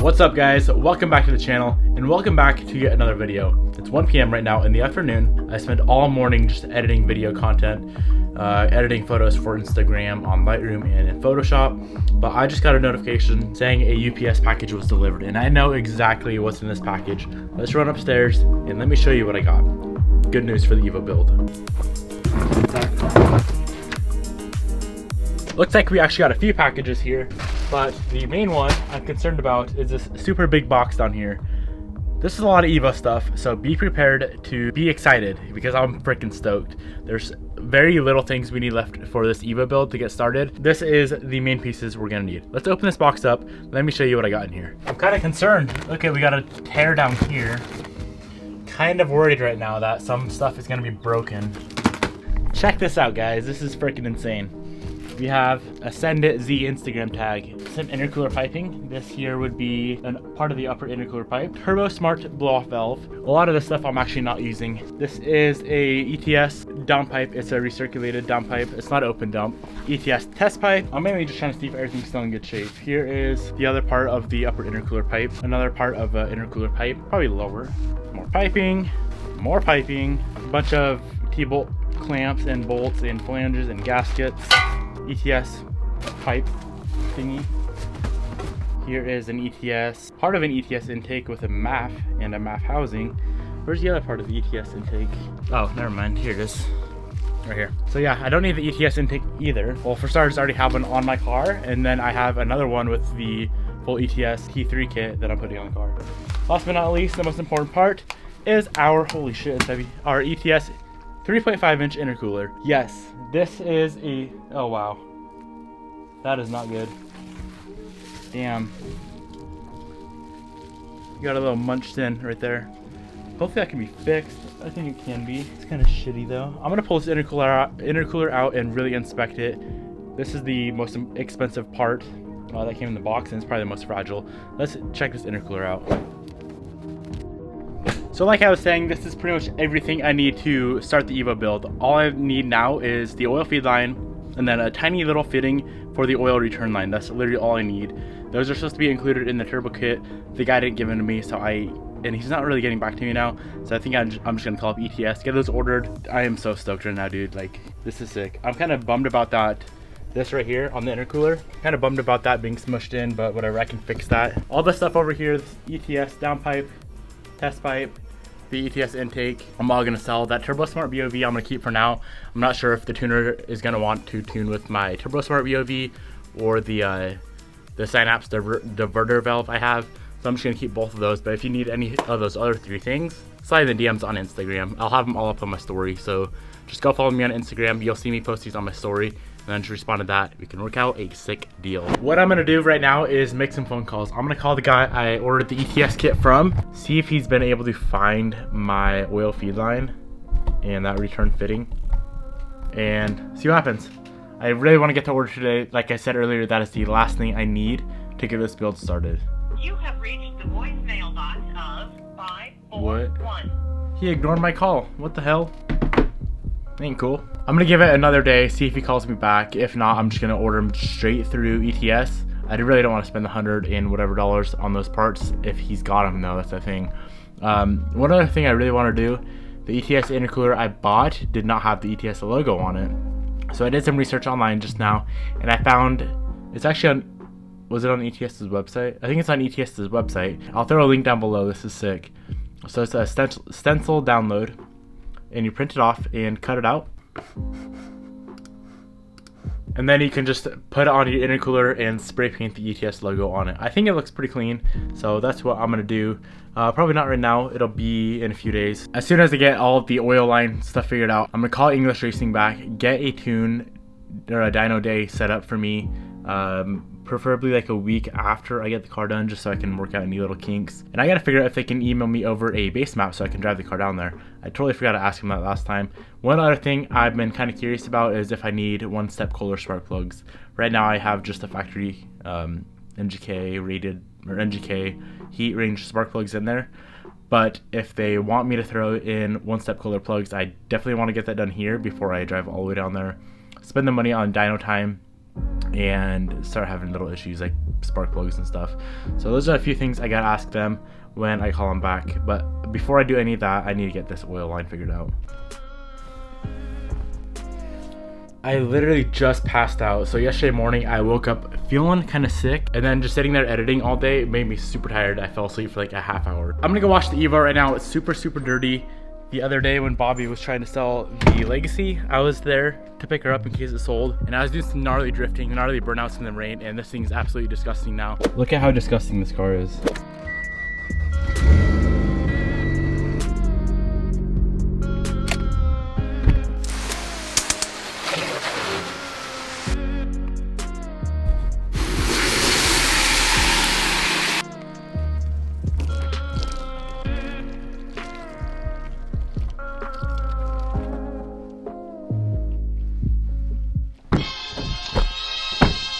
What's up guys, welcome back to the channel and welcome back to yet another video. It's 1 p.m. right now in the afternoon. I spent all morning just editing video content, editing photos for Instagram on Lightroom and in Photoshop, but I just got a notification saying a UPS package was delivered and I know exactly what's in this package. Let's run upstairs and let me show you what I got. Good news for the Evo build. Looks like we actually got a few packages here, but the main one I'm concerned about is this super big box down here. This is a lot of Evo stuff, so be prepared to be excited because I'm freaking stoked. There's very little things we need left for this Evo build to get started. This is the main pieces we're gonna need. Let's open this box up. Let me show you what I got in here. I'm kind of concerned. Okay, we got a tear down here. Kind of worried right now that some stuff is gonna be broken. Check this out, guys. This is freaking insane. We have a Send It Z Instagram tag, some intercooler piping. This here would be a part of the upper intercooler pipe. Turbo Smart blow off valve. A lot of this stuff I'm actually not using. This is a ETS downpipe. It's a recirculated downpipe. It's not open dump. ETS test pipe. I'm mainly just trying to see if everything's still in good shape. Here is the other part of the upper intercooler pipe. Another part of intercooler pipe, probably lower. More piping, a bunch of T-bolt clamps and bolts and flanges and gaskets. ETS pipe thingy. Here is an ETS, part of an ETS intake with a MAF and a MAF housing. Where's the other part of the ETS intake? Oh, never mind, here it is. Right here. So yeah, I don't need the ETS intake either. Well, for starters, I already have one on my car, and then I have another one with the full ETS T3 kit that I'm putting on the car. Last but not least, the most important part is our, holy shit, it's heavy, our ETS 3.5-inch intercooler. Yes, this is a, oh wow. That is not good. Damn. You got a little munched in right there. Hopefully that can be fixed. I think it can be. It's kind of shitty though. I'm gonna pull this intercooler out and really inspect it. This is the most expensive part that came in the box, and it's probably the most fragile. Let's check this intercooler out. So like I was saying, this is pretty much everything I need to start the Evo build. All I need now is the oil feed line and then a tiny little fitting for the oil return line. That's literally all I need. Those are supposed to be included in the turbo kit. The guy didn't give them to me, so and he's not really getting back to me now. So I think I'm just gonna call up ETS, get those ordered. I am so stoked right now, dude. Like, this is sick. I'm kind of bummed about that. This right here on the intercooler, kind of bummed about that being smushed in, but whatever, I can fix that. All the stuff over here, this ETS downpipe, test pipe, the ETS intake, I'm all gonna sell. That Turbo Smart BOV I'm gonna keep for now. I'm not sure if the tuner is gonna want to tune with my Turbo Smart BOV or the Synapse diverter valve I have. So I'm just gonna keep both of those. But if you need any of those other three things, slide in the DMs on Instagram. I'll have them all up on my story. So just go follow me on Instagram. You'll see me post these on my story. And then just respond to that. We can work out a sick deal. What I'm gonna do right now is make some phone calls. I'm gonna call the guy I ordered the ETS kit from, see if he's been able to find my oil feed line and that return fitting, and see what happens. I really wanna get to order today. Like I said earlier, that is the last thing I need to get this build started. You have reached the voicemail box of 541. What? He ignored my call. What the hell? Ain't cool. I'm gonna give it another day, see if he calls me back. If not, I'm just gonna order him straight through ETS. I really don't want to spend the $100 and whatever dollars on those parts if he's got them though. That's the thing. One other thing I really want to do, the ETS intercooler I bought did not have the ETS logo on it. So I did some research online just now, and I found it's actually on, was it on ETS's website? I think it's on ETS's website. I'll throw a link down below. This is sick. So it's a stencil download, and you print it off and cut it out, and then you can just put it on your intercooler and spray paint the ETS logo on it. I think it looks pretty clean, so that's what I'm gonna do. Probably not right now, it'll be in a few days. As soon as I get all of the oil line stuff figured out, I'm gonna call English Racing back, get a tune or a dyno day set up for me, preferably like a week after I get the car done, just so I can work out any little kinks. And I gotta figure out if they can email me over a base map so I can drive the car down there. I totally forgot to ask him that last time. One other thing I've been kind of curious about is if I need one-step Kohler spark plugs. Right now I have just the factory NGK rated, or NGK heat range spark plugs in there. But if they want me to throw in one-step Kohler plugs, I definitely want to get that done here before I drive all the way down there. Spend the money on dyno time and start having little issues like spark plugs and stuff. So those are a few things I gotta ask them when I call them back. But before I do any of that, I need to get this oil line figured out. I literally just passed out. So yesterday morning I woke up feeling kind of sick, and then just sitting there editing all day made me super tired. I fell asleep for like a half hour. I'm gonna go wash the Evo right now. It's super dirty. The other day when Bobby was trying to sell the Legacy, I was there to pick her up in case it sold, and I was doing some gnarly drifting, gnarly burnouts in the rain, and this thing's absolutely disgusting now. Look at how disgusting this car is.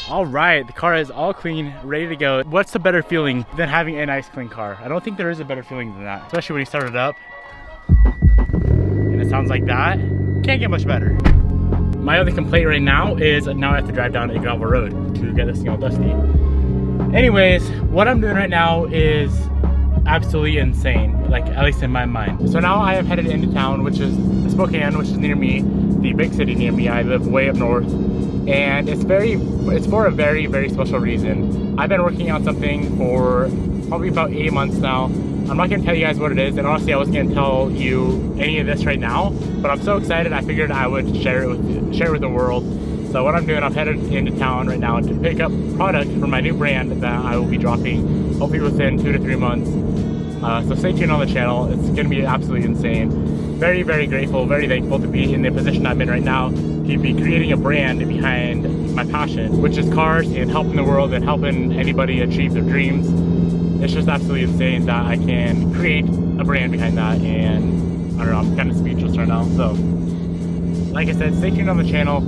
All right, the car is all clean, ready to go. What's the better feeling than having a nice clean car? I don't think there is a better feeling than that, especially when you start it up and it sounds like that. Can't get much better. My other complaint right now is now I have to drive down a gravel road to get this thing all dusty. Anyways, what I'm doing right now is absolutely insane, like at least in my mind. So now I am headed into town, which is Spokane, which is near me, the big city near me. I live way up north, and it's for a very special reason. I've been working on something for probably about 8 months now. I'm not gonna tell you guys what it is, and honestly I wasn't gonna tell you any of this right now, but I'm so excited I figured I would share it with the world. So what I'm doing, I'm headed into town right now to pick up product for my new brand that I will be dropping hopefully within 2 to 3 months. So stay tuned on the channel. It's gonna be absolutely insane. Very grateful, very thankful to be in the position I'm in right now, to be creating a brand behind my passion, which is cars and helping the world and helping anybody achieve their dreams. It's just absolutely insane that I can create a brand behind that, and I don't know, I'm kind of speechless right now. So like I said, stay tuned on the channel.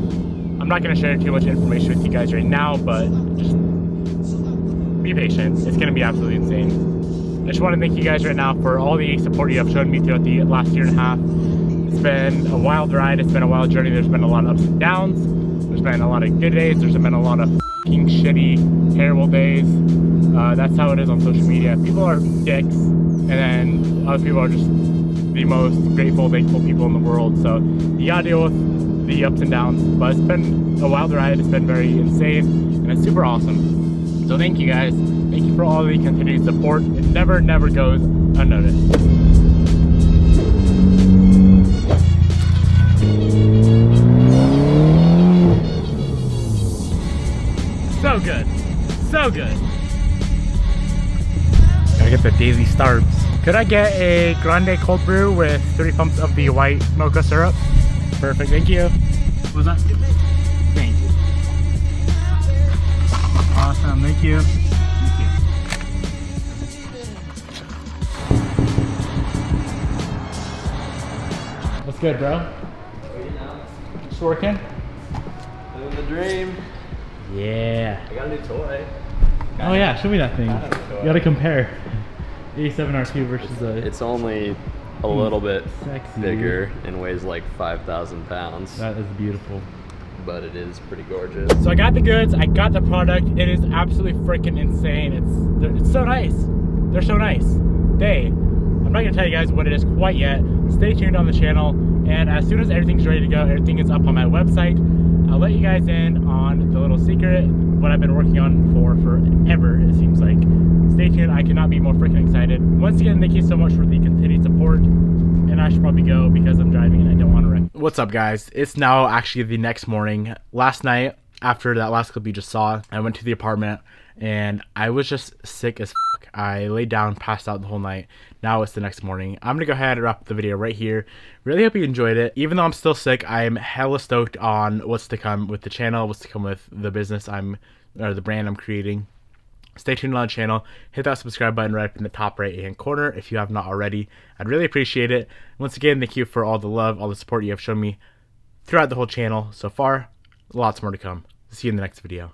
I'm not going to share too much information with you guys right now, but just be patient. It's going to be absolutely insane. I just want to thank you guys right now for all the support you have shown me throughout the last 1.5 years. It's been a wild ride. It's been a wild journey. There's been a lot of ups and downs. There's been a lot of good days. There's been a lot of fucking shitty, terrible days. That's how it is on social media. People are dicks, and then other people are just the most grateful, thankful people in the world. So you gotta deal with the ups and downs. But it's been a wild ride. It's been very insane, and it's super awesome. So thank you guys. Thank you for all the continued support. It never goes unnoticed. So good. So good. Gotta get the daily starbs. Could I get a grande cold brew with 3 pumps of the white mocha syrup? Perfect, thank you. What was that? Thank you. Awesome, thank you. What's good, bro? Just working? Living the dream. Yeah. I got a new toy. Oh yeah, show me that thing. You gotta compare 87 R2 versus the... It's only a little bit sexy, bigger and weighs like 5,000 pounds. That is beautiful. But it is pretty gorgeous. So I got the goods, I got the product. It is absolutely freaking insane. It's so nice. They're so nice. I'm not gonna tell you guys what it is quite yet. Stay tuned on the channel, and as soon as everything's ready to go, everything is up on my website. I'll let you guys in on the little secret, what I've been working on for forever, it seems like. Stay tuned, I cannot be more freaking excited. Once again, thank you so much for the continued support, and I should probably go because I'm driving and I don't want to wreck. What's up, guys? It's now actually the next morning. Last night, after that last clip you just saw, I went to the apartment and I was just sick as fuck. I laid down, passed out the whole night. Now it's the next morning. I'm gonna go ahead and wrap the video right here. Really hope you enjoyed it. Even though I'm still sick, I'm hella stoked on what's to come with the channel, what's to come with the business or the brand I'm creating. Stay tuned on the channel. Hit that subscribe button right up in the top right hand corner if you have not already. I'd really appreciate it. Once again, thank you for all the love, all the support you have shown me throughout the whole channel so far. Lots more to come. See you in the next video.